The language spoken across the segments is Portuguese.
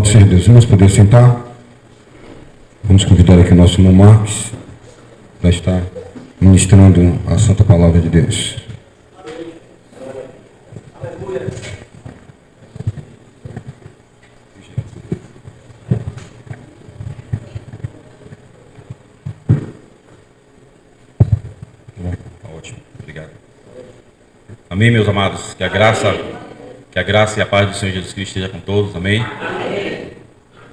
Louvado seja Deus. Vamos poder sentar. Vamos convidar aqui o nosso irmão Marcos para estar ministrando a santa palavra de Deus. Ótimo, obrigado. Amém, meus amados. Que a graça e a paz do Senhor Jesus Cristo esteja com todos. Amém.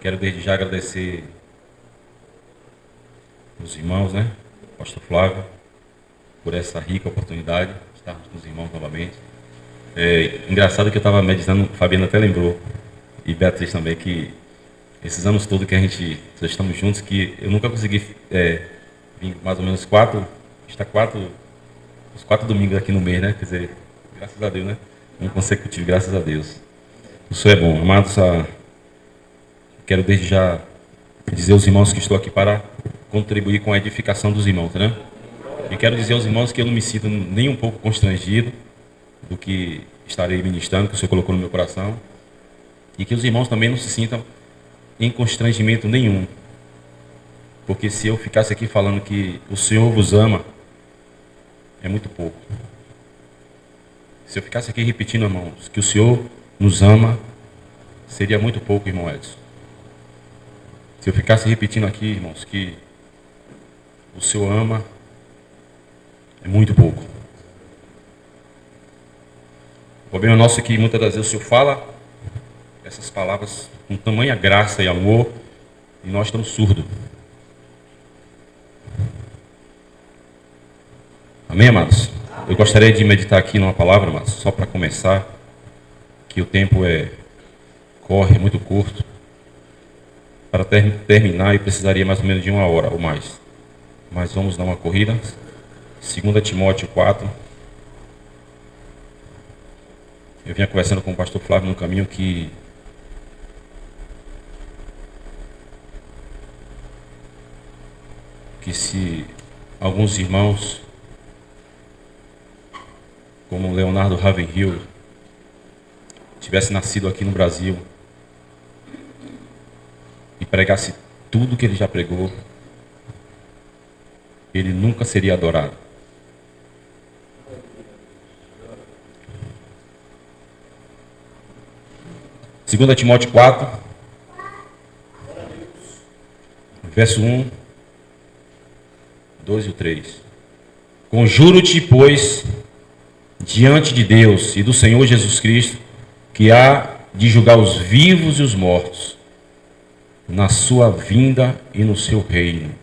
Quero desde já agradecer os irmãos, Pastor Flávio, por essa rica oportunidade de estarmos com os irmãos novamente. Engraçado que eu estava meditando, Fabiana até lembrou, e Beatriz também, que esses anos todos que já estamos juntos, que eu nunca consegui vir mais ou menos os 4 domingos aqui no mês, Quer dizer, graças a Deus, Um consecutivo, graças a Deus. O Senhor é bom. Amados, quero desde já dizer aos irmãos que estou aqui para contribuir com a edificação dos irmãos, E quero dizer aos irmãos que eu não me sinto nem um pouco constrangido do que estarei ministrando, que o Senhor colocou no meu coração, e que os irmãos também não se sintam em constrangimento nenhum, porque se eu ficasse aqui falando que o Senhor vos ama, é muito pouco. Se eu ficasse aqui repetindo, irmãos, que o Senhor nos ama, seria muito pouco, irmão Edson. Se eu ficasse repetindo aqui, irmãos, que o Senhor ama, é muito pouco. O problema nosso é que muitas das vezes o Senhor fala essas palavras com tamanha graça e amor, e nós estamos surdos. Amém, amados? Eu gostaria de meditar aqui numa palavra, amados, só para começar, que o tempo corre, muito curto. Para terminar, eu precisaria mais ou menos de 1 hora ou mais. Mas vamos dar uma corrida. 2 Timóteo 4. Eu vinha conversando com o pastor Flávio no caminho que se alguns irmãos, como Leonardo Ravenhill, tivesse nascido aqui no Brasil e pregasse tudo que ele já pregou, ele nunca seria adorado. Segunda Timóteo 4, verso 1, 2 e 3. Conjuro-te, pois, diante de Deus e do Senhor Jesus Cristo, que há de julgar os vivos e os mortos, na sua vinda e no seu reino,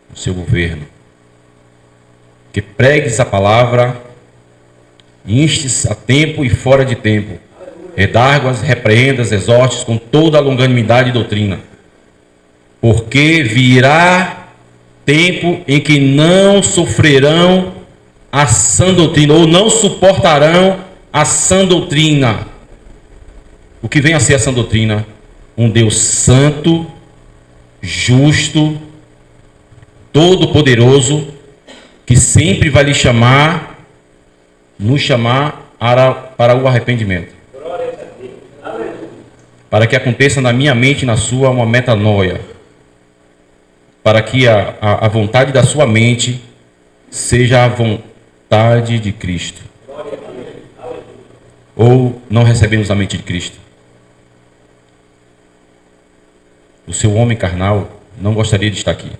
no seu governo. Que pregues a palavra, instes a tempo e fora de tempo, redarguas, repreendas, exortes com toda a longanimidade e doutrina. Porque virá tempo em que não sofrerão a sã doutrina, ou não suportarão a sã doutrina. O que vem a ser a sã doutrina? Um Deus santo, justo, todo-poderoso, que sempre vai nos chamar para o arrependimento. Para que aconteça na minha mente e na sua uma metanoia. Para que a vontade da sua mente seja a vontade de Cristo. Ou não recebemos a mente de Cristo? O seu homem carnal não gostaria de estar aqui.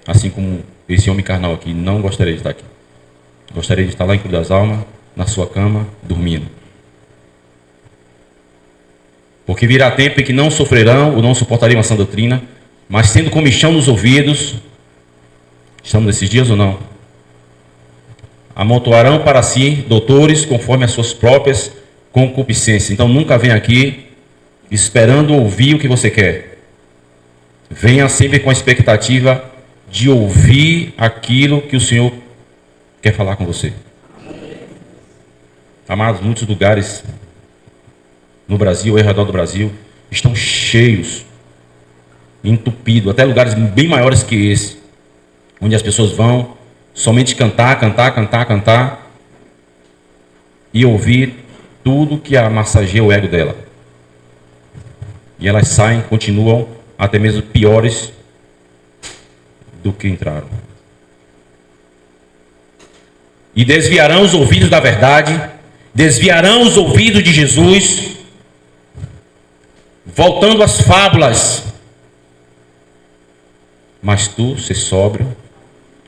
Assim como esse homem carnal aqui não gostaria de estar aqui. Gostaria de estar lá em Cruz das Almas, na sua cama, dormindo. Porque virá tempo em que não sofrerão ou não suportariam a sã doutrina, mas tendo comichão nos ouvidos, estamos nesses dias ou não? Amontoarão para si doutores conforme as suas próprias concupiscências. Então nunca venha aqui esperando ouvir o que você quer. Venha sempre com a expectativa de ouvir aquilo que o Senhor quer falar com você. Amados, muitos lugares no Brasil, ao redor do Brasil, estão cheios, entupidos, até lugares bem maiores que esse, onde as pessoas vão somente cantar e ouvir tudo que massageia o ego dela. E elas saem, continuam até mesmo piores do que entraram. E desviarão os ouvidos da verdade, desviarão os ouvidos de Jesus, voltando às fábulas. Mas tu, ser sóbrio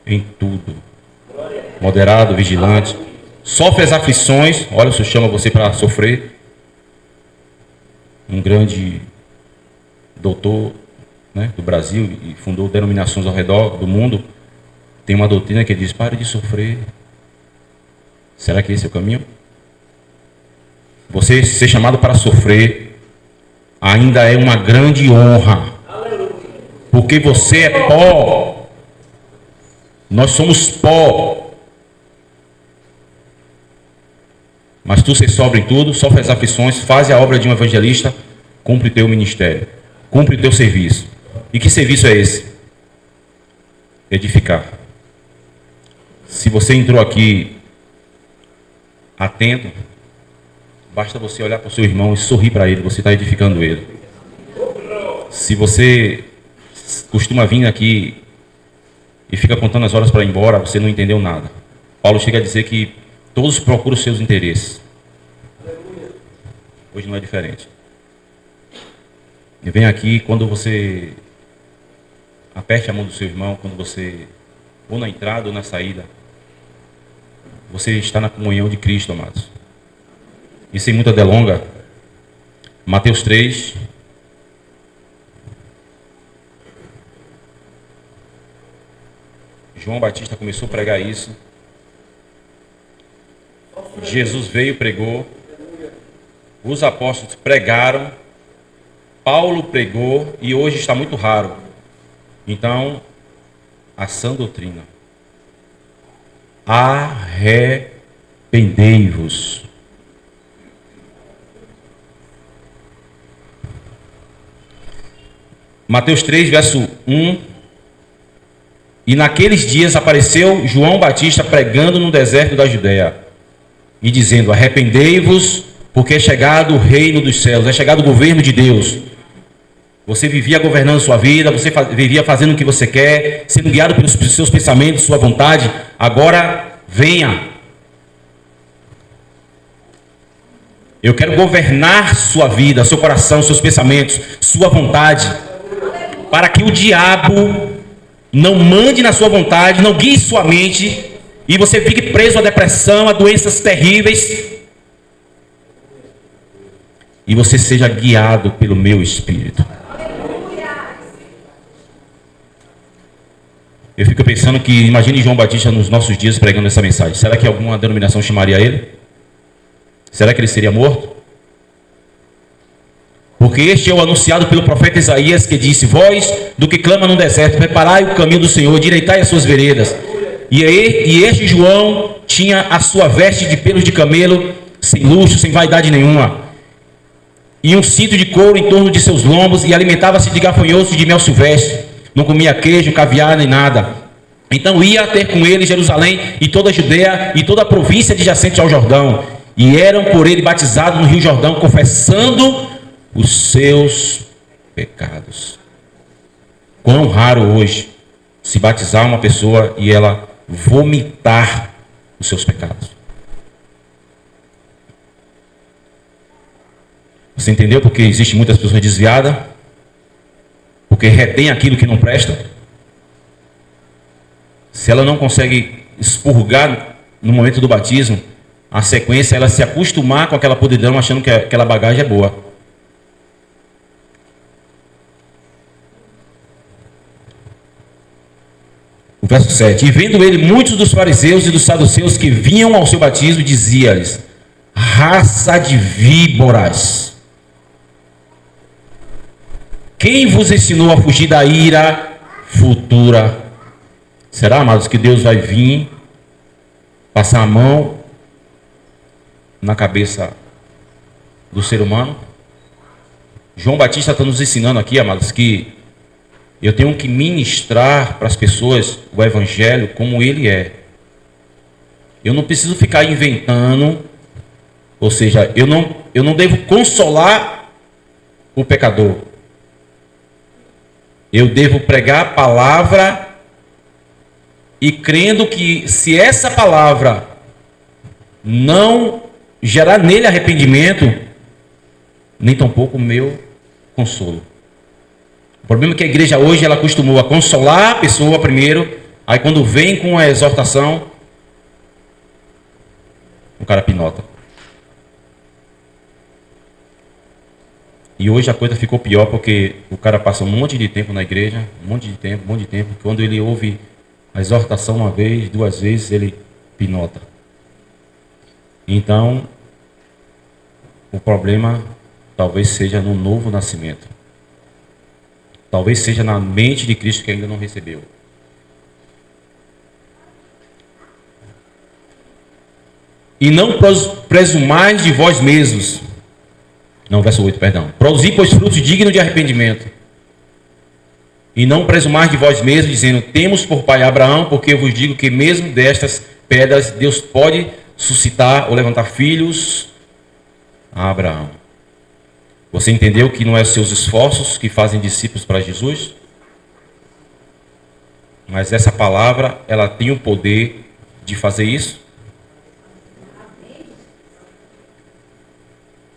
em tudo, moderado, vigilante, sofre as aflições. Olha, o Senhor chama você para sofrer. Um grande doutor, né, do Brasil, e fundou denominações ao redor do mundo, tem uma doutrina que diz: pare de sofrer. Será que esse é o caminho? Você ser chamado para sofrer ainda é uma grande honra, porque você é pó. Nós somos pó. Mas tu ser sóbrio em tudo, sofre as aflições, faz a obra de um evangelista, cumpre o teu ministério, cumpre o teu serviço. E que serviço é esse? Edificar. Se você entrou aqui atento, basta você olhar para o seu irmão e sorrir para ele, você está edificando ele. Se você costuma vir aqui e fica contando as horas para ir embora, você não entendeu nada. Paulo chega a dizer que todos procuram os seus interesses. Hoje não é diferente. E vem aqui quando você aperte a mão do seu irmão, quando você, ou na entrada ou na saída, você está na comunhão de Cristo, amados. E sem muita delonga, Mateus 3. João Batista começou a pregar isso. Jesus veio, pregou. Os apóstolos pregaram. Paulo pregou. E hoje está muito raro. Então, a sã doutrina. Arrependei-vos. Mateus 3, verso 1. E naqueles dias apareceu João Batista pregando no deserto da Judéia e dizendo: arrependei-vos, porque é chegado o reino dos céus, é chegado o governo de Deus. Você vivia governando sua vida, você vivia fazendo o que você quer, sendo guiado pelos seus pensamentos, sua vontade. Agora venha. Eu quero governar sua vida, seu coração, seus pensamentos, sua vontade, para que o diabo não mande na sua vontade, não guie sua mente, e você fique preso à depressão, a doenças terríveis, e você seja guiado pelo meu Espírito. Eu fico pensando que, imagine João Batista nos nossos dias pregando essa mensagem. Será que alguma denominação chamaria ele? Será que ele seria morto? Porque este é o anunciado pelo profeta Isaías, que disse: voz do que clama no deserto, preparai o caminho do Senhor, direitai as suas veredas. E este João tinha a sua veste de pelos de camelo, sem luxo, sem vaidade nenhuma, e um cinto de couro em torno de seus lombos, e alimentava-se de gafanhotos e de mel silvestre. Não comia queijo, caviar nem nada. Então ia ter com ele Jerusalém e toda a Judeia e toda a província adjacente ao Jordão, e eram por ele batizados no rio Jordão, confessando os seus pecados. Quão raro hoje se batizar uma pessoa e ela vomitar os seus pecados. Você entendeu porque existe muitas pessoas desviadas? Porque retém aquilo que não presta. Se ela não consegue expurgar no momento do batismo, a sequência é ela se acostumar com aquela podridão, achando que aquela bagagem é boa. O verso 7. E vendo ele muitos dos fariseus e dos saduceus que vinham ao seu batismo, dizia-lhes: raça de víboras, quem vos ensinou a fugir da ira futura? Será, amados, que Deus vai vir passar a mão na cabeça do ser humano? João Batista está nos ensinando aqui, amados, que eu tenho que ministrar para as pessoas o evangelho como ele é. Eu não preciso ficar inventando, ou seja, eu não devo consolar o pecador. Eu devo pregar a palavra e crendo que se essa palavra não gerar nele arrependimento, nem tampouco o meu consolo. O problema é que a igreja hoje ela acostumou a consolar a pessoa primeiro, aí quando vem com a exortação, o cara pinota. E hoje a coisa ficou pior porque o cara passa um monte de tempo na igreja, um monte de tempo. Quando ele ouve a exortação uma vez, duas vezes, ele pinota. Então, o problema talvez seja no novo nascimento. Talvez seja na mente de Cristo que ainda não recebeu. E não presumais de vós mesmos. Não, verso 8, perdão. Produzi, pois, frutos dignos de arrependimento. E não presumais de vós mesmos, dizendo, temos por pai Abraão, porque eu vos digo que mesmo destas pedras Deus pode suscitar ou levantar filhos a Abraão. Você entendeu que não é os seus esforços que fazem discípulos para Jesus? Mas essa palavra, ela tem o poder de fazer isso?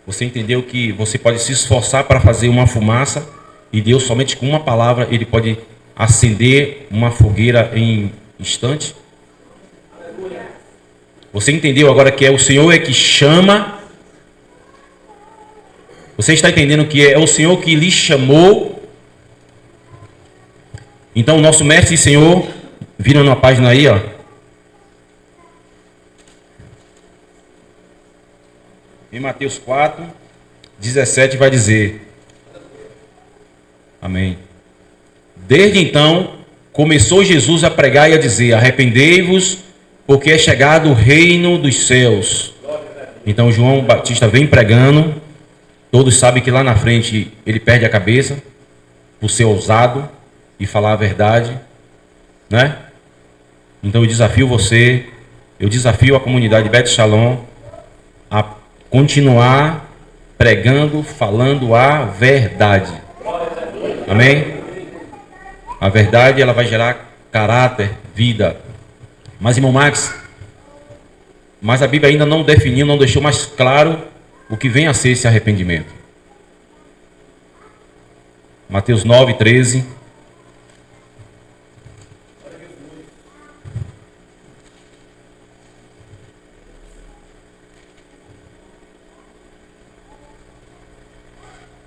Você entendeu que você pode se esforçar para fazer uma fumaça e Deus somente com uma palavra ele pode acender uma fogueira em instante? Você entendeu agora que é o Senhor é que chama? Você está entendendo que é o Senhor que lhe chamou? Então o nosso mestre e Senhor, viram na página aí, ó. Em Mateus 4, 17 vai dizer, amém. Desde então, começou Jesus a pregar e a dizer, arrependei-vos, porque é chegado o reino dos céus. Então João Batista vem pregando, todos sabem que lá na frente ele perde a cabeça, por ser ousado e falar a verdade, né? Então eu desafio você, eu desafio a comunidade Beth Shalom a continuar pregando, falando a verdade. Amém? A verdade ela vai gerar caráter, vida. Mas irmão Max, mas a Bíblia ainda não definiu, não deixou mais claro o que vem a ser esse arrependimento. Mateus 9, 13.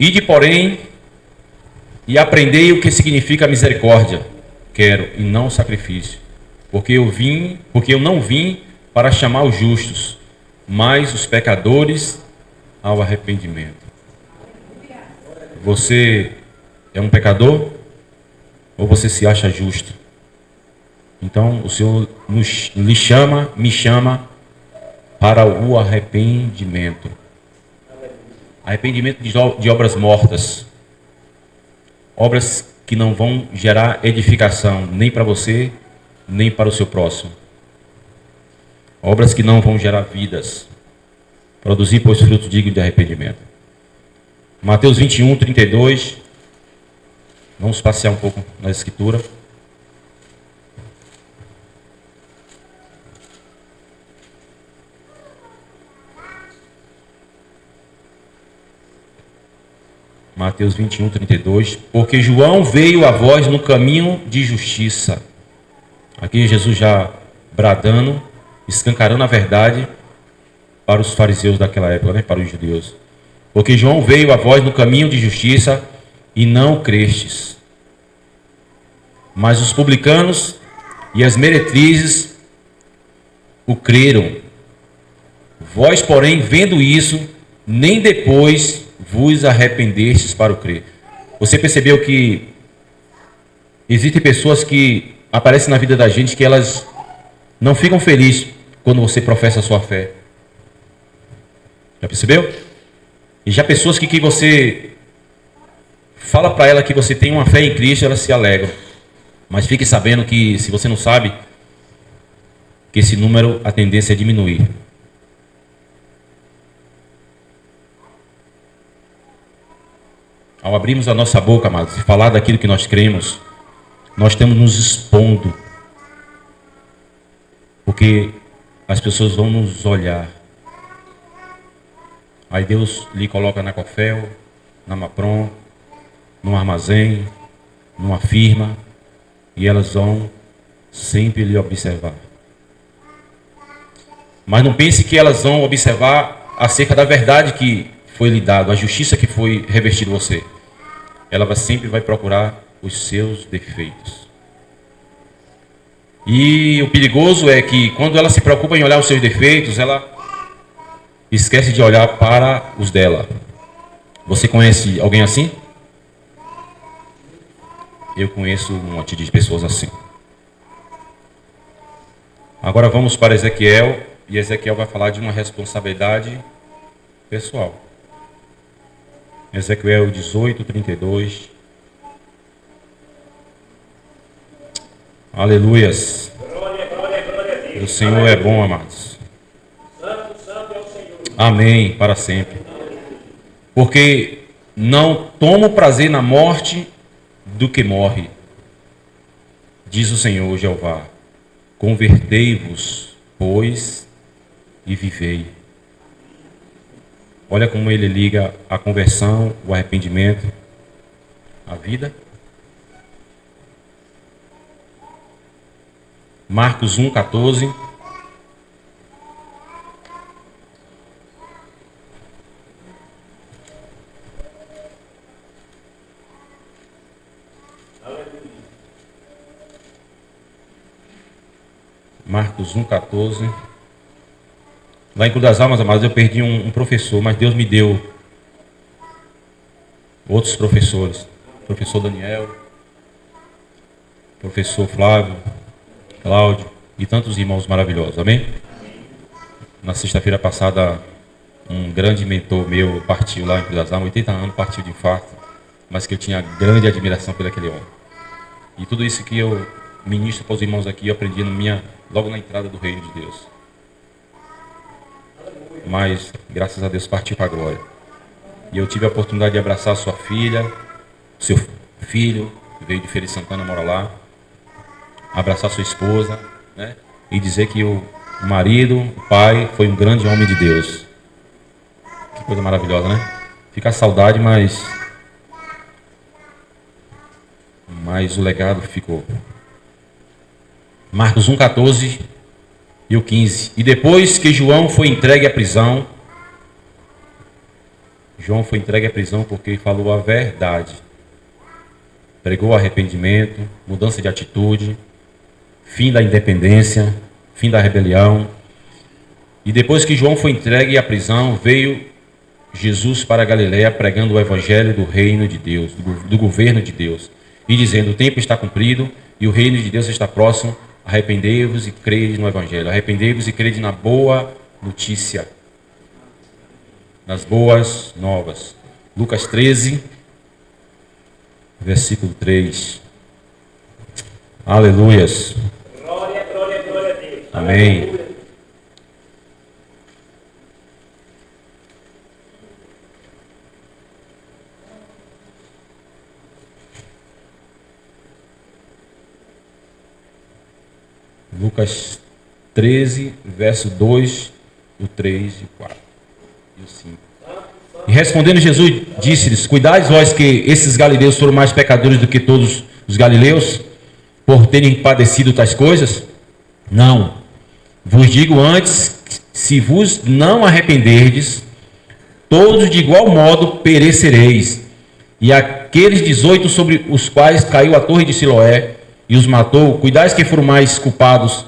Ide, porém, e aprendei o que significa misericórdia. Quero, e não sacrifício. Porque eu não vim para chamar os justos, mas os pecadores ao arrependimento. Você é um pecador? Ou você se acha justo? Então o Senhor me chama para o arrependimento. Arrependimento de obras mortas. Obras que não vão gerar edificação nem para você, nem para o seu próximo. Obras que não vão gerar vidas. Produzir, pois, frutos dignos de arrependimento. Mateus 21, 32. Vamos passear um pouco na Escritura. Mateus 21, 32. Porque João veio a vós no caminho de justiça. Aqui Jesus já bradando, escancarando a verdade para os fariseus daquela época, né? Para os judeus. Porque João veio a vós no caminho de justiça e não crestes. Mas os publicanos e as meretrizes o creram. Vós, porém, vendo isso, nem depois vos arrependestes para o crer. Você percebeu que existem pessoas que aparecem na vida da gente que elas não ficam felizes quando você professa a sua fé. Já percebeu? E já pessoas que você fala para ela que você tem uma fé em Cristo, elas se alegram. Mas fique sabendo que, se você não sabe, que esse número, a tendência é diminuir. Ao abrirmos a nossa boca, amados, e falar daquilo que nós cremos, nós estamos nos expondo. Porque as pessoas vão nos olhar. Aí Deus lhe coloca na Cofel, na Mapron, num armazém, numa firma, e elas vão sempre lhe observar. Mas não pense que elas vão observar acerca da verdade que foi lhe dado, a justiça que foi revestida em você. Ela sempre vai procurar os seus defeitos. E o perigoso é que quando ela se preocupa em olhar os seus defeitos, ela esquece de olhar para os dela. Você conhece alguém assim? Eu conheço um monte de pessoas assim. Agora vamos para Ezequiel, e Ezequiel vai falar de uma responsabilidade pessoal. Ezequiel 18:32. Aleluias. O Senhor é bom, amados. Amém, para sempre. Porque não tomo prazer na morte do que morre, diz o Senhor Jeová. Convertei-vos, pois, e vivei. Olha como ele liga a conversão, o arrependimento, a vida. Marcos 1:14. Marcos 1:14. Lá em Cruz das Almas, amados, eu perdi um professor, mas Deus me deu outros professores. Professor Daniel, professor Flávio, Cláudio e tantos irmãos maravilhosos, amém? Na sexta-feira passada, um grande mentor meu partiu lá em Cruz das Almas, 80 anos, partiu de infarto, mas que eu tinha grande admiração por aquele homem. E tudo isso que eu ministro para os irmãos aqui, eu aprendi logo na entrada do reino de Deus. Mas, graças a Deus, partiu para a glória. E eu tive a oportunidade de abraçar sua filha, seu filho, que veio de Feira de Santana, mora lá. Abraçar sua esposa, né? E dizer que o marido, o pai, foi um grande homem de Deus. Que coisa maravilhosa, né? Fica a saudade, mas o legado ficou. Marcos 1:14 e o 15. E depois que João foi entregue à prisão, João foi entregue à prisão porque falou a verdade. Pregou arrependimento, mudança de atitude, fim da independência, fim da rebelião. E depois que João foi entregue à prisão, veio Jesus para a Galiléia pregando o evangelho do reino de Deus, do governo de Deus, e dizendo: o tempo está cumprido e o reino de Deus está próximo. Arrependei-vos e crede no evangelho. Arrependei-vos e crede na boa notícia, nas boas novas. Lucas 13, versículo 3. Aleluias. Glória, glória, glória a Deus. Amém. Aleluia. Lucas 13, verso 2, o 3 e 4 e o 5. E respondendo Jesus, disse-lhes: cuidais vós que esses galileus foram mais pecadores do que todos os galileus, por terem padecido tais coisas? Não. Vos digo antes, se vos não arrependerdes, todos de igual modo perecereis. E aqueles 18 sobre os quais caiu a torre de Siloé e os matou, cuidais que foram mais culpados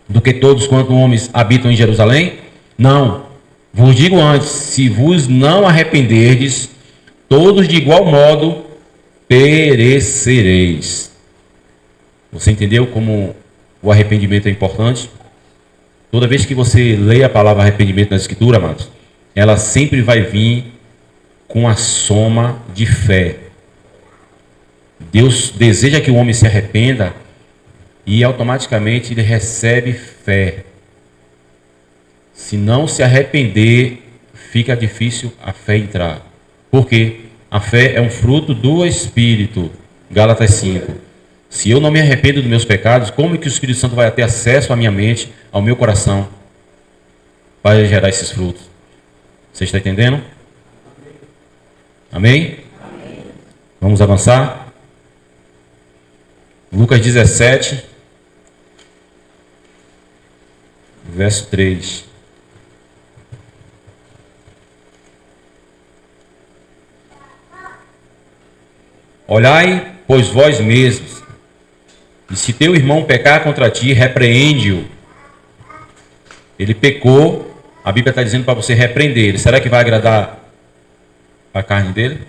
do que todos quanto homens habitam em Jerusalém? Não. Vos digo antes, se vos não arrependerdes, todos de igual modo perecereis. Você entendeu como o arrependimento é importante? Toda vez que você lê a palavra arrependimento na Escritura, amados, ela sempre vai vir com a soma de fé. Deus deseja que o homem se arrependa e automaticamente ele recebe fé. Se não se arrepender, fica difícil a fé entrar. Por quê? A fé é um fruto do Espírito. Gálatas 5. Se eu não me arrependo dos meus pecados, como é que o Espírito Santo vai ter acesso à minha mente, ao meu coração, para gerar esses frutos? Você está entendendo? Amém? Amém. Vamos avançar? Lucas 17, verso 3. Olhai, pois vós mesmos, e se teu irmão pecar contra ti, repreende-o. Ele pecou, a Bíblia está dizendo para você repreender ele. Será que vai agradar a carne dele?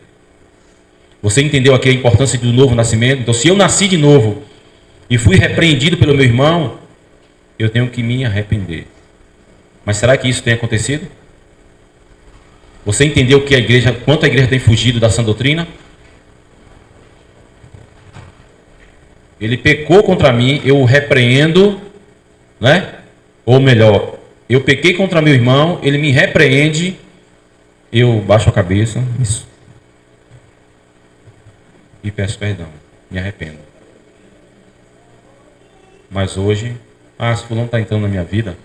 Você entendeu aqui a importância do novo nascimento? Então, se eu nasci de novo e fui repreendido pelo meu irmão, eu tenho que me arrepender. Mas será que isso tem acontecido? Você entendeu que quanto a igreja tem fugido da sã doutrina? Ele pecou contra mim, eu o repreendo, né? Ou melhor, eu pequei contra meu irmão, ele me repreende, eu baixo a cabeça, isso, e peço perdão, me arrependo. Mas hoje, se fulano está entrando na minha vida,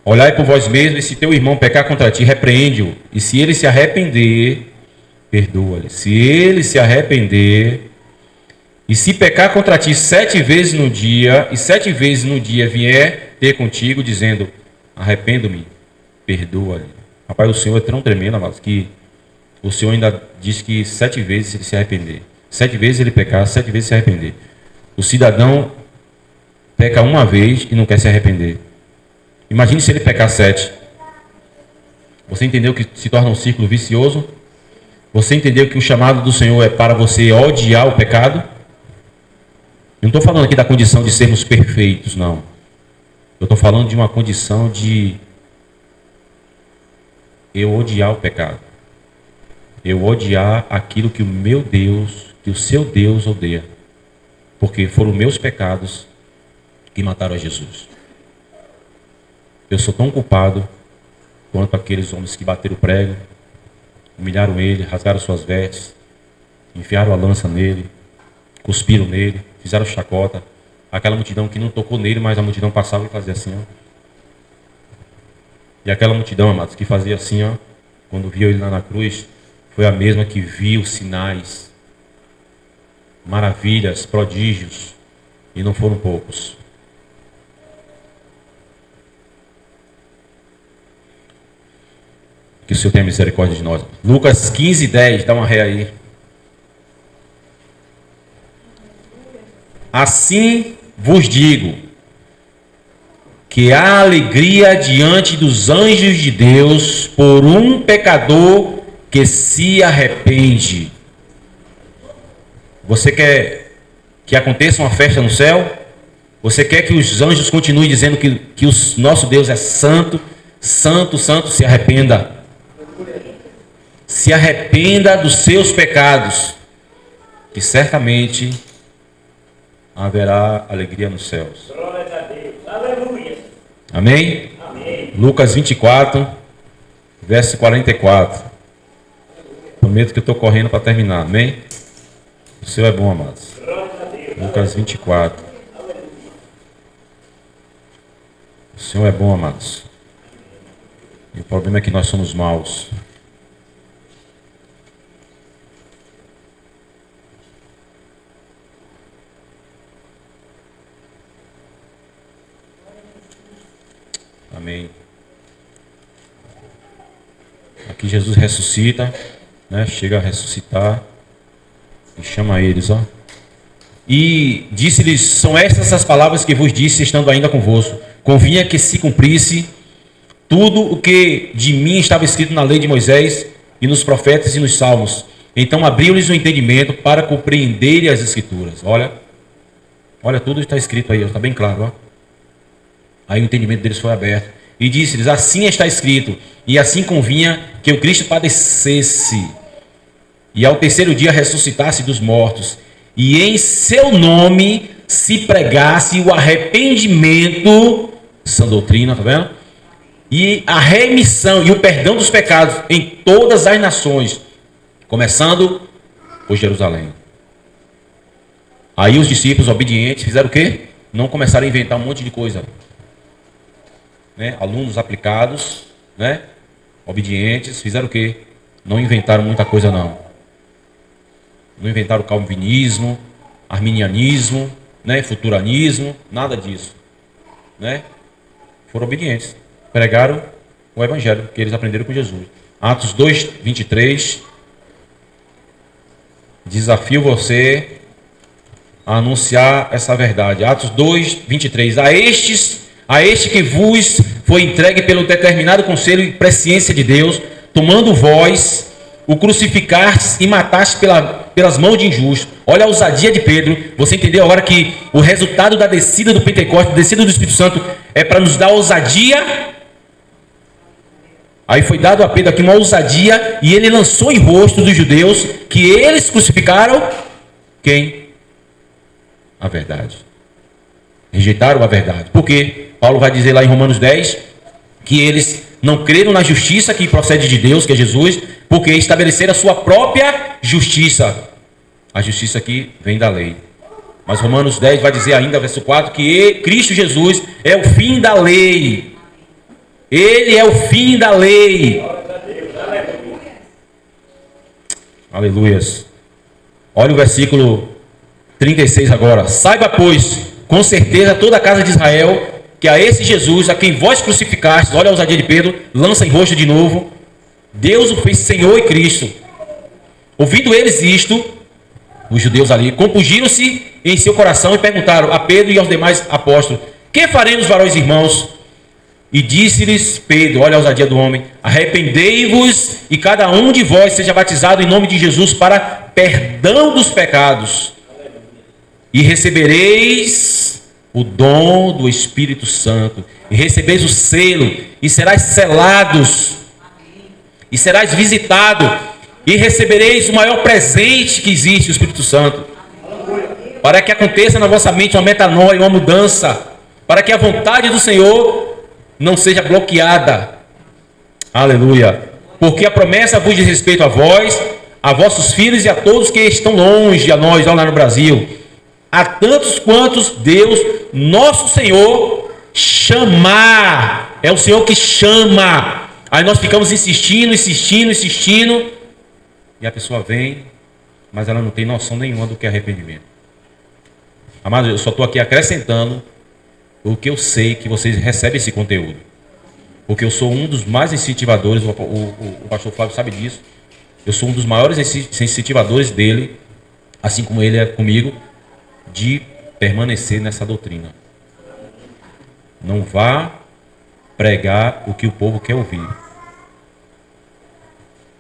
olhai por vós mesmos, e se teu irmão pecar contra ti, repreende-o, e se ele se arrepender, perdoa-lhe. Se ele se arrepender, e se pecar contra ti 7 vezes no dia, e 7 vezes no dia vier ter contigo, dizendo, arrependo-me, perdoa-lhe. Rapaz, o Senhor é tão tremendo, amados, que o Senhor ainda diz que 7 vezes ele se arrepender. 7 vezes ele pecar, 7 vezes se arrepender. O cidadão peca uma vez e não quer se arrepender. Imagine se ele pecar 7. Você entendeu que se torna um círculo vicioso? Você entendeu que o chamado do Senhor é para você odiar o pecado? Eu não estou falando aqui da condição de sermos perfeitos, não. Eu estou falando de uma condição de eu odiar o pecado. Eu odiar aquilo que o meu Deus, que o seu Deus odeia. Porque foram meus pecados que mataram a Jesus. Eu sou tão culpado quanto aqueles homens que bateram o prego, humilharam ele, rasgaram suas vestes, enfiaram a lança nele, cuspiram nele, fizeram chacota. Aquela multidão que não tocou nele, mas a multidão passava e fazia assim, ó. E aquela multidão, amados, que fazia assim, ó, quando viu ele lá na cruz, foi a mesma que viu sinais, maravilhas, prodígios, e não foram poucos. Que o Senhor tenha misericórdia de nós. Lucas 15, 10, dá uma ré aí. Assim vos digo, que há alegria diante dos anjos de Deus por um pecador que se arrepende. Você quer que aconteça uma festa no céu? Você quer que os anjos continuem dizendo que o nosso Deus é santo, santo, santo? Se arrependa. Se arrependa dos seus pecados, que certamente haverá alegria nos céus. Glória a Deus. Aleluia. Amém? Amém. Lucas 24, verso 44. Prometo que eu estou correndo para terminar. Amém? O Senhor é bom, amados. Glória a Deus. Lucas 24. O Senhor é bom, amados. E o problema é que nós somos maus. Amém. Aqui Jesus ressuscita, né? Chega a ressuscitar e chama eles, ó. E disse-lhes: são estas as palavras que vos disse, estando ainda convosco. Convinha que se cumprisse tudo o que de mim estava escrito na lei de Moisés e nos profetas e nos salmos. Então abriu-lhes o entendimento para compreenderem as escrituras. Olha, tudo está escrito aí, está bem claro, ó. Aí o entendimento deles foi aberto. E disse-lhes: assim está escrito, e assim convinha que o Cristo padecesse, e ao terceiro dia ressuscitasse dos mortos, e em seu nome se pregasse o arrependimento, sã doutrina, tá vendo? e a remissão e o perdão dos pecados em todas as nações, começando por Jerusalém. Aí os discípulos obedientes fizeram o quê? Não começaram a inventar um monte de coisa. Né? Alunos aplicados, né? Obedientes, fizeram o quê? Não inventaram muita coisa não. Não inventaram calvinismo, arminianismo, né? Futuranismo, nada disso. Né? Foram obedientes. Pregaram o evangelho que eles aprenderam com Jesus. Atos 2, 23. Desafio você a anunciar essa verdade. Atos 2, 23. A este que vos foi entregue pelo determinado conselho e presciência de Deus, tomando vós, o crucificastes e matastes pelas mãos de injustos. Olha a ousadia de Pedro. Você entendeu agora que o resultado da descida do Pentecostes, da descida do Espírito Santo, é para nos dar ousadia? Aí foi dado a Pedro aqui uma ousadia e ele lançou em rosto dos judeus que eles crucificaram quem? A verdade. Rejeitaram a verdade. Por quê? Paulo vai dizer lá em Romanos 10 que eles não creram na justiça que procede de Deus, que é Jesus, porque estabeleceram a sua própria justiça. A justiça que vem da lei. Mas Romanos 10 vai dizer ainda, verso 4, que Cristo Jesus é o fim da lei. Ele é o fim da lei. Aleluias. Olha o versículo 36 agora. Saiba, pois, com certeza toda a casa de Israel, que a esse Jesus, a quem vós crucificastes, olha a ousadia de Pedro, lança em rosto de novo, Deus o fez Senhor e Cristo. Ouvindo eles isto, os judeus ali, compungiram-se em seu coração e perguntaram a Pedro e aos demais apóstolos: que faremos, varões e irmãos? E disse-lhes Pedro, olha a ousadia do homem: arrependei-vos e cada um de vós seja batizado em nome de Jesus para perdão dos pecados, e recebereis o dom do Espírito Santo, e recebeis o selo, e serás selados, e serás visitado, e recebereis o maior presente que existe, o Espírito Santo, para que aconteça na vossa mente uma metanoia, uma mudança, para que a vontade do Senhor não seja bloqueada. Aleluia. Porque a promessa vos diz respeito a vós, a vossos filhos e a todos que estão longe, a nós lá no Brasil, a tantos quantos Deus, nosso Senhor, chamar. É o Senhor que chama. Aí nós ficamos insistindo, e a pessoa vem, mas ela não tem noção nenhuma do que é arrependimento. Amado, eu só estou aqui acrescentando o que eu sei que vocês recebem esse conteúdo, porque eu sou um dos mais incentivadores, o pastor Flávio sabe disso, eu sou um dos maiores incentivadores dele, assim como ele é comigo, de permanecer nessa doutrina. Não vá pregar o que o povo quer ouvir,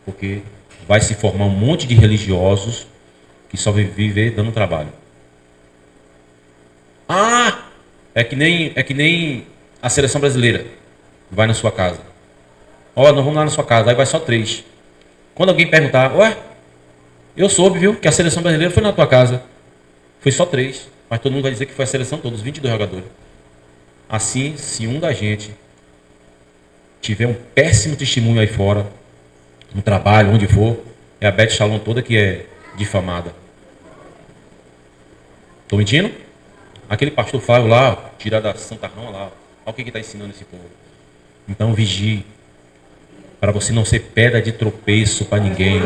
porque vai se formar um monte de religiosos que só vão viver dando trabalho. É que nem a seleção brasileira vai na sua casa. Nós vamos lá na sua casa, aí vai só 3. Quando alguém perguntar, eu soube, viu, que a seleção brasileira foi na tua casa. Foi só 3, mas todo mundo vai dizer que foi a seleção toda, os 22 jogadores. Assim, se um da gente tiver um péssimo testemunho aí fora, no trabalho, onde for, é a Beth Shalom toda que é difamada. Estou mentindo? Aquele pastor Flávio lá, tirado da Santa Rama lá, olha o que está ensinando esse povo. Então vigie, para você não ser pedra de tropeço para ninguém.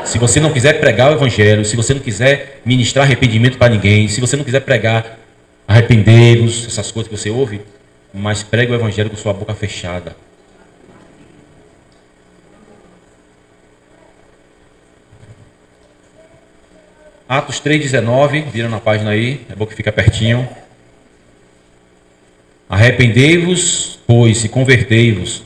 Se você não quiser pregar o evangelho, se você não quiser ministrar arrependimento para ninguém, se você não quiser pregar arrependei-vos, essas coisas que você ouve, mas pregue o evangelho com sua boca fechada. Atos 3,19, vira na página aí, é bom que fica pertinho. Arrependei-vos, pois, e convertei-vos,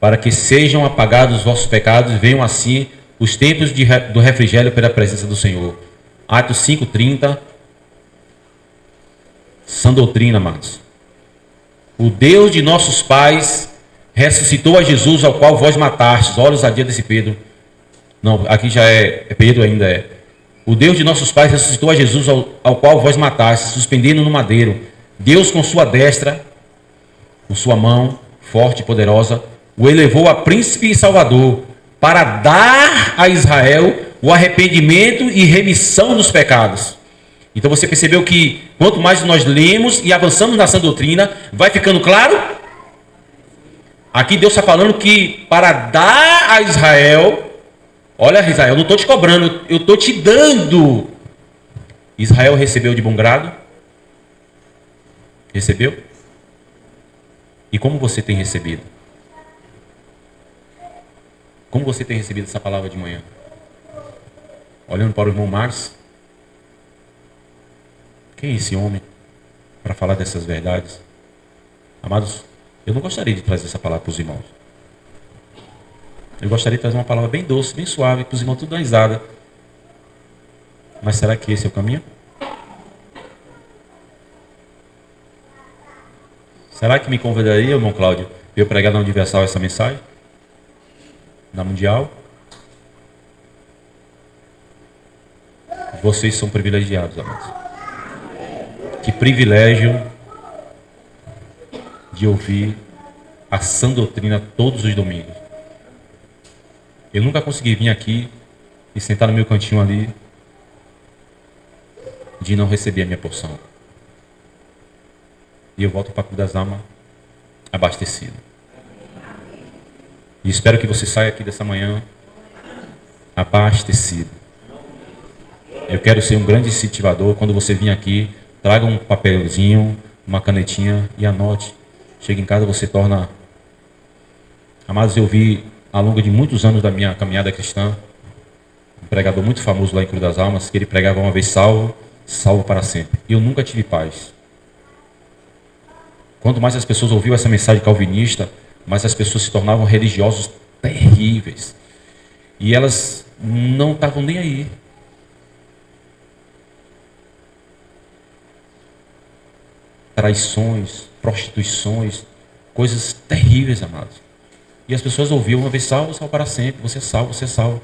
para que sejam apagados os vossos pecados, e venham assim os tempos do refrigério pela presença do Senhor. Atos 5,30. Sã doutrina, amados. O Deus de nossos pais ressuscitou a Jesus, ao qual vós matastes. Olha a ousadia desse Pedro. Não, aqui já é Pedro ainda é. O Deus de nossos pais ressuscitou a Jesus, ao qual vós matastes, suspendendo no madeiro. Deus com sua destra, com sua mão, forte e poderosa, o elevou a príncipe e salvador, para dar a Israel o arrependimento e remissão dos pecados. Então você percebeu que quanto mais nós lemos e avançamos na sã doutrina, vai ficando claro? Aqui Deus está falando que para dar a Israel, olha Israel, eu não estou te cobrando, eu estou te dando. Israel recebeu de bom grado? Recebeu? E como você tem recebido? Como você tem recebido essa palavra de manhã? Olhando para o irmão Marcos. Quem é esse homem para falar dessas verdades? Amados, eu não gostaria de trazer essa palavra para os irmãos. Eu gostaria de trazer uma palavra bem doce, bem suave, para os irmãos tudo dar risada. Mas será que esse é o caminho? Será que me convidaria, irmão Cláudio, para eu pregar na Universal essa mensagem? Na Mundial? Vocês são privilegiados, amados. Que privilégio de ouvir a sã doutrina todos os domingos. Eu nunca consegui vir aqui e sentar no meu cantinho ali de não receber a minha porção. E eu volto para o Clube das Almas abastecido. E espero que você saia aqui dessa manhã abastecido. Eu quero ser um grande incentivador. Quando você vir aqui, traga um papelzinho, uma canetinha e anote. Chega em casa, você torna... Amados, eu vi ao longo de muitos anos da minha caminhada cristã, um pregador muito famoso lá em Cruz das Almas, que ele pregava uma vez salvo, salvo para sempre. E eu nunca tive paz. Quanto mais as pessoas ouviam essa mensagem calvinista, mais as pessoas se tornavam religiosos terríveis. E elas não estavam nem aí. Traições, prostituições, coisas terríveis, amados. E as pessoas ouviam uma vez salvo, salvo para sempre. Você é salvo, você é salvo.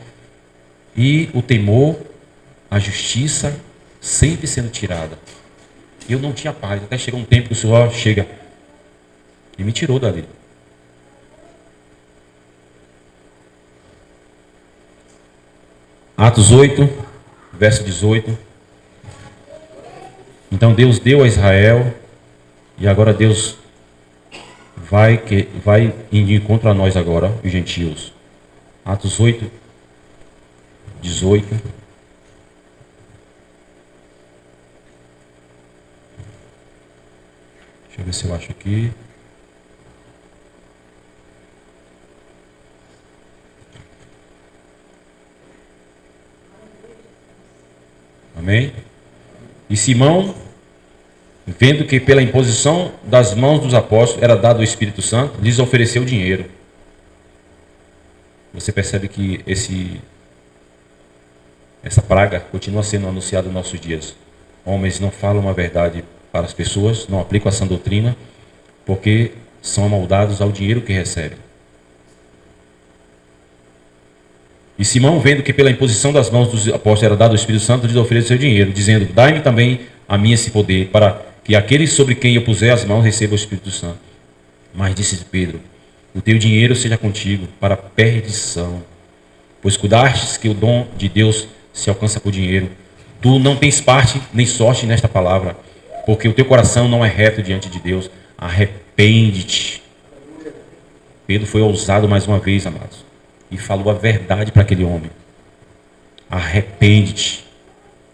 E o temor, a justiça, sempre sendo tirada. E eu não tinha paz. Até chegou um tempo que o Senhor chega e me tirou dali. Atos 8, verso 18. Então Deus deu a Israel, e agora Deus vai indo de encontro a nós agora, os gentios. Atos 8, 18. Deixa eu ver se eu acho aqui. Amém? E Simão, vendo que pela imposição das mãos dos apóstolos era dado o Espírito Santo, lhes ofereceu dinheiro. Você percebe que essa praga continua sendo anunciada nos nossos dias. Homens não falam a verdade para as pessoas, não aplicam a sã doutrina, porque são amoldados ao dinheiro que recebem. E Simão, vendo que pela imposição das mãos dos apóstolos era dado o Espírito Santo, lhes ofereceu dinheiro, dizendo: dai-me também a mim esse poder, para que aquele sobre quem eu puser as mãos receba o Espírito Santo. Mas disse Pedro: o teu dinheiro seja contigo para perdição, pois cuidastes que o dom de Deus se alcança por dinheiro. Tu não tens parte nem sorte nesta palavra, porque o teu coração não é reto diante de Deus. Arrepende-te. Pedro foi ousado mais uma vez, amados, e falou a verdade para aquele homem. Arrepende-te.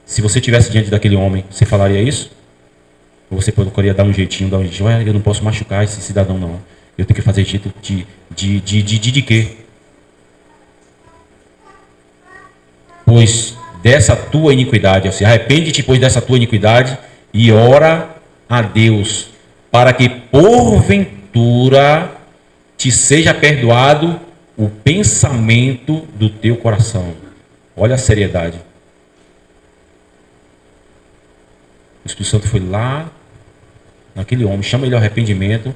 Se você estivesse diante daquele homem, você falaria isso? Ou você procuraria dar um jeitinho, olha, eu não posso machucar esse cidadão, não. Eu tenho que fazer jeito de quê? Pois dessa tua iniquidade, ou seja, arrepende-te, pois dessa tua iniquidade, e ora a Deus, para que porventura te seja perdoado o pensamento do teu coração. Olha a seriedade. O Espírito Santo foi lá naquele homem, chama ele ao arrependimento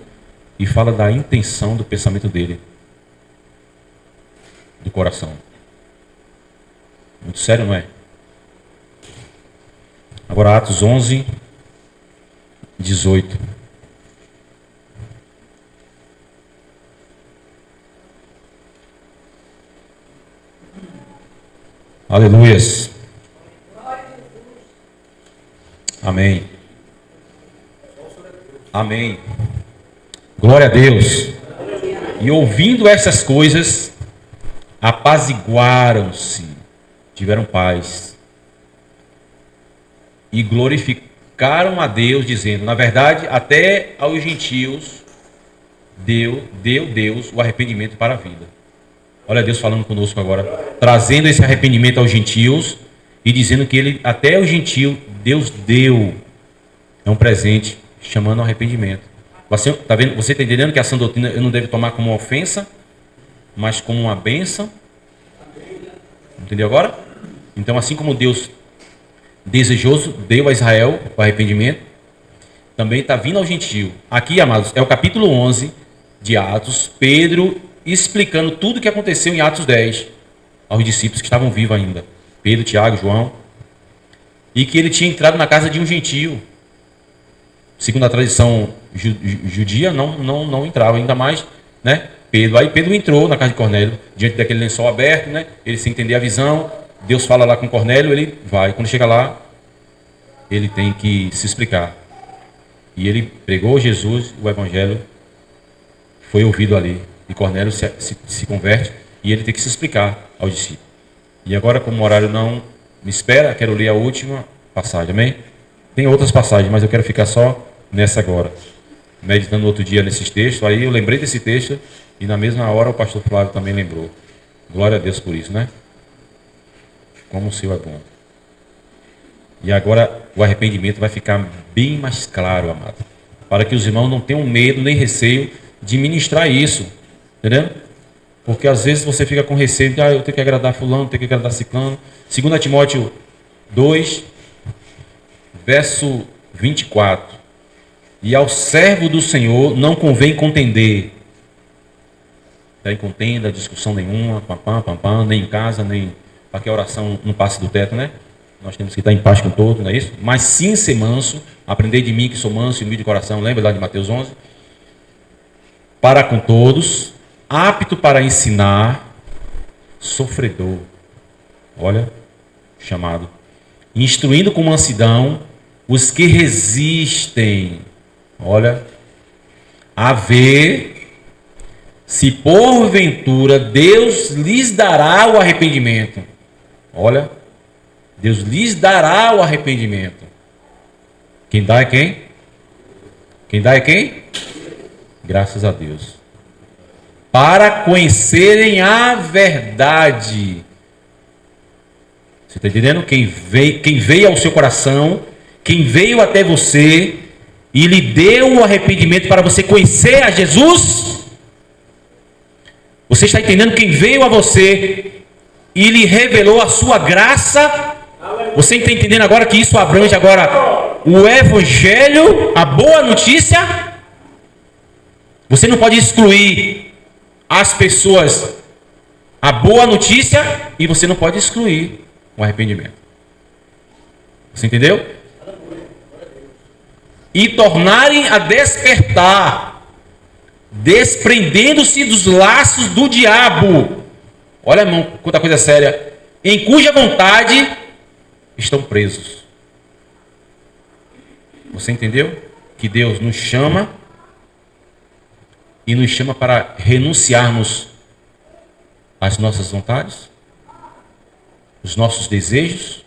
e fala da intenção do pensamento dele, do coração. Muito sério, não é? Agora Atos 11, 18. Aleluias. Amém. Amém. Glória a Deus. E ouvindo essas coisas, apaziguaram-se, tiveram paz e glorificaram a Deus, dizendo: na verdade, até aos gentios deu Deus o arrependimento para a vida. Olha Deus falando conosco agora, trazendo esse arrependimento aos gentios e dizendo que ele, até o gentio, Deus deu. É um presente, chamando ao arrependimento. Você está vendo? Você está entendendo que a sã doutrina eu não devo tomar como uma ofensa, mas como uma bênção? Entendeu agora? Então, assim como Deus desejoso deu a Israel o arrependimento, também está vindo ao gentio. Aqui, amados, é o capítulo 11 de Atos, Pedro explicando tudo o que aconteceu em Atos 10 aos discípulos que estavam vivos ainda, Pedro, Tiago, João, e que ele tinha entrado na casa de um gentio. Segundo a tradição judia, não entrava, ainda mais, né? Pedro. Aí Pedro entrou na casa de Cornélio, diante daquele lençol aberto, né? Ele sem entender a visão, Deus fala lá com Cornélio, ele vai. Quando chega lá, ele tem que se explicar. E ele pregou Jesus, o evangelho foi ouvido ali. E Cornélio se converte e ele tem que se explicar ao discípulo. E agora, como o horário não me espera, quero ler a última passagem, amém? Tem outras passagens, mas eu quero ficar só nessa agora. Meditando outro dia nesses textos, aí eu lembrei desse texto e na mesma hora o pastor Flávio também lembrou. Glória a Deus por isso, né? Como o Senhor é bom. E agora o arrependimento vai ficar bem mais claro, amado. Para que os irmãos não tenham medo nem receio de ministrar isso. Entendeu? Porque às vezes você fica com receio de eu tenho que agradar fulano, tenho que agradar ciclano. 2 Timóteo 2, verso 24. E ao servo do Senhor não convém contender. Está em contenda, discussão nenhuma, nem em casa, nem para que a oração não passe do teto, né? Nós temos que estar em paz com todos, não é isso? Mas sim ser manso, aprendei de mim que sou manso e humilde de coração, lembra lá de Mateus 11? Para com todos, apto para ensinar, sofredor. Olha, chamado. Instruindo com mansidão os que resistem. Olha, a ver se porventura Deus lhes dará o arrependimento. Olha, Deus lhes dará o arrependimento. Quem dá é quem? Quem dá é quem? Graças a Deus. Para conhecerem a verdade. Você está entendendo? Quem veio ao seu coração, quem veio até você e lhe deu o arrependimento para você conhecer a Jesus. Você está entendendo? Quem veio a você e lhe revelou a sua graça. Você está entendendo agora que isso abrange agora o evangelho, a boa notícia? Você não pode excluir as pessoas a boa notícia e você não pode excluir o arrependimento. Você entendeu? E tornarem a despertar, desprendendo-se dos laços do diabo. Olha, irmão, quanta coisa séria. Em cuja vontade estão presos. Você entendeu? Que Deus nos chama e nos chama para renunciarmos às nossas vontades, os nossos desejos.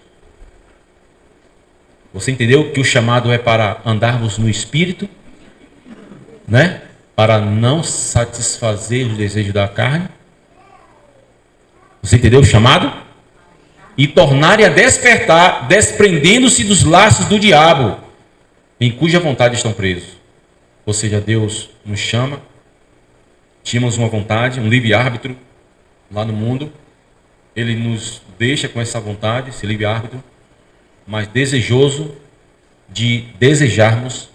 Você entendeu que o chamado é para andarmos no Espírito, né? Para não satisfazer os desejos da carne. Você entendeu o chamado? E tornarem a despertar, desprendendo-se dos laços do diabo, em cuja vontade estão presos. Ou seja, Deus nos chama, tínhamos uma vontade, um livre-árbitro lá no mundo. Ele nos deixa com essa vontade, esse livre-árbitro, mas desejoso de desejarmos,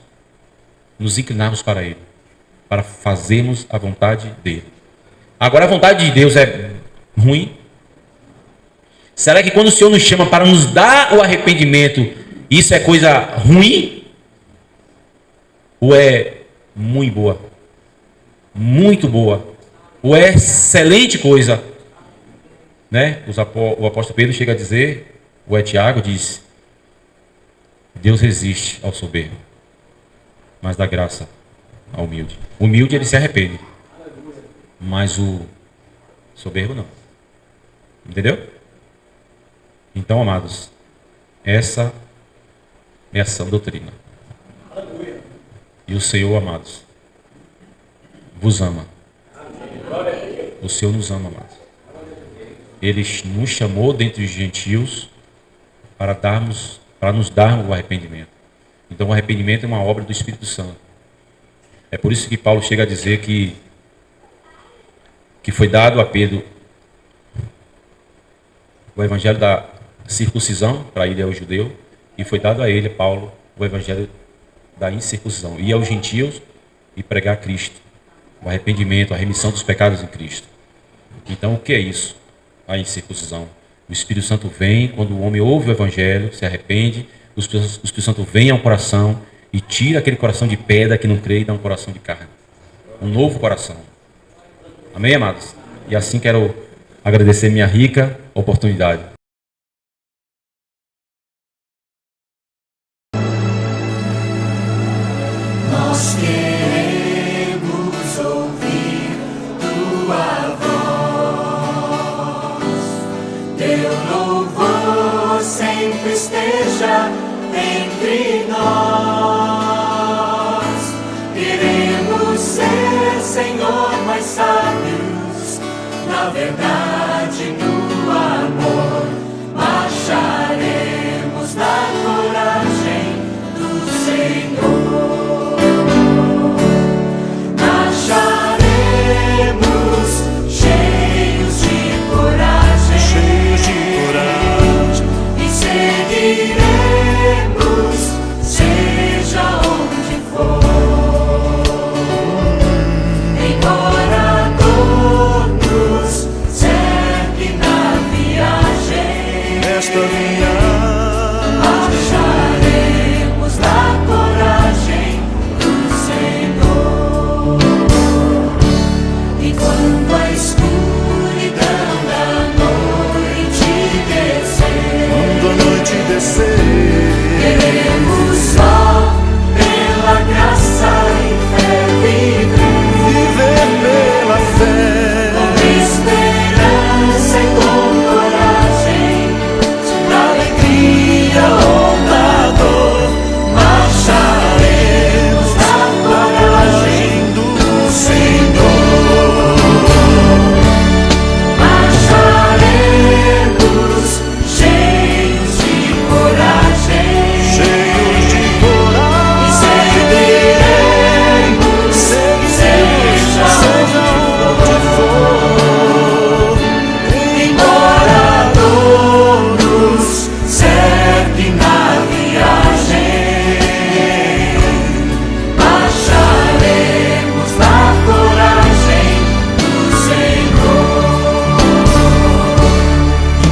nos inclinarmos para Ele, para fazermos a vontade dEle. Agora, a vontade de Deus é ruim? Será que quando o Senhor nos chama para nos dar o arrependimento, isso é coisa ruim? Ou é muito boa? Muito boa? Ou é excelente coisa? né? O apóstolo Pedro chega a dizer, ou é Tiago, diz: Deus resiste ao soberbo, mas dá graça ao humilde. O humilde, ele se arrepende, mas o soberbo não. Entendeu? Então, amados, essa é a sã doutrina. E o Senhor, amados, vos ama. O Senhor nos ama, amados. Ele nos chamou dentre os gentios para nos darmos o arrependimento. Então, o arrependimento é uma obra do Espírito Santo. É por isso que Paulo chega a dizer que foi dado a Pedro o evangelho da circuncisão, para ele é o judeu, e foi dado a ele, Paulo, o evangelho da incircuncisão, ir aos gentios e pregar Cristo, o arrependimento, a remissão dos pecados em Cristo. Então, o que é isso? A incircuncisão. O Espírito Santo vem quando o homem ouve o evangelho, se arrepende, o Espírito Santo vem ao coração e tira aquele coração de pedra que não crê e dá um coração de carne. Um novo coração. Amém, amados? E assim quero agradecer minha rica oportunidade. Nós queremos ouvir tua voz, teu louvor sempre esteja entre nós. Queremos ser, Senhor, mais sábios na verdade do amor. Marcharemos na coragem do Senhor. Marcharemos cheios de coragem, e seguiremos, seja onde for. Embora a dor nos cerque na viagem, nesta viagem marcharemos na coragem do Senhor. E quando a escuridão da noite descer, quando a noite descer, queremos só pela graça e fé viver pela fé, com esperança e com coragem, na alegria ou na dor. Marcharemos na coragem do Senhor. Marcharemos cheios de coragem, cheios de e coragem, seguiremos, seja onde for. Embora a dor nos cerque na viagem, marcharemos na coragem do Senhor.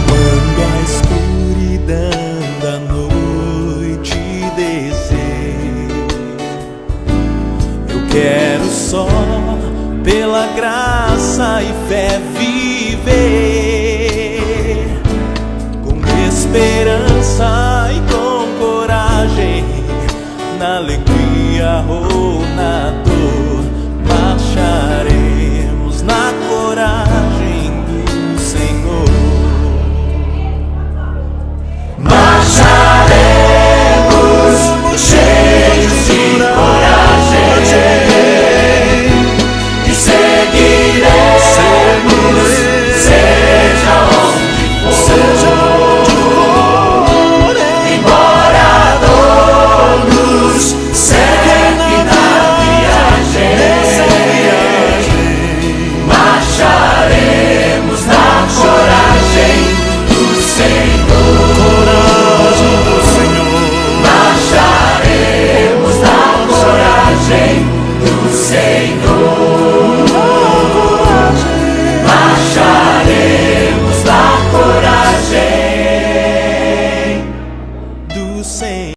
quando a escuridão da noite descer, eu quero só pela graça e fé viver.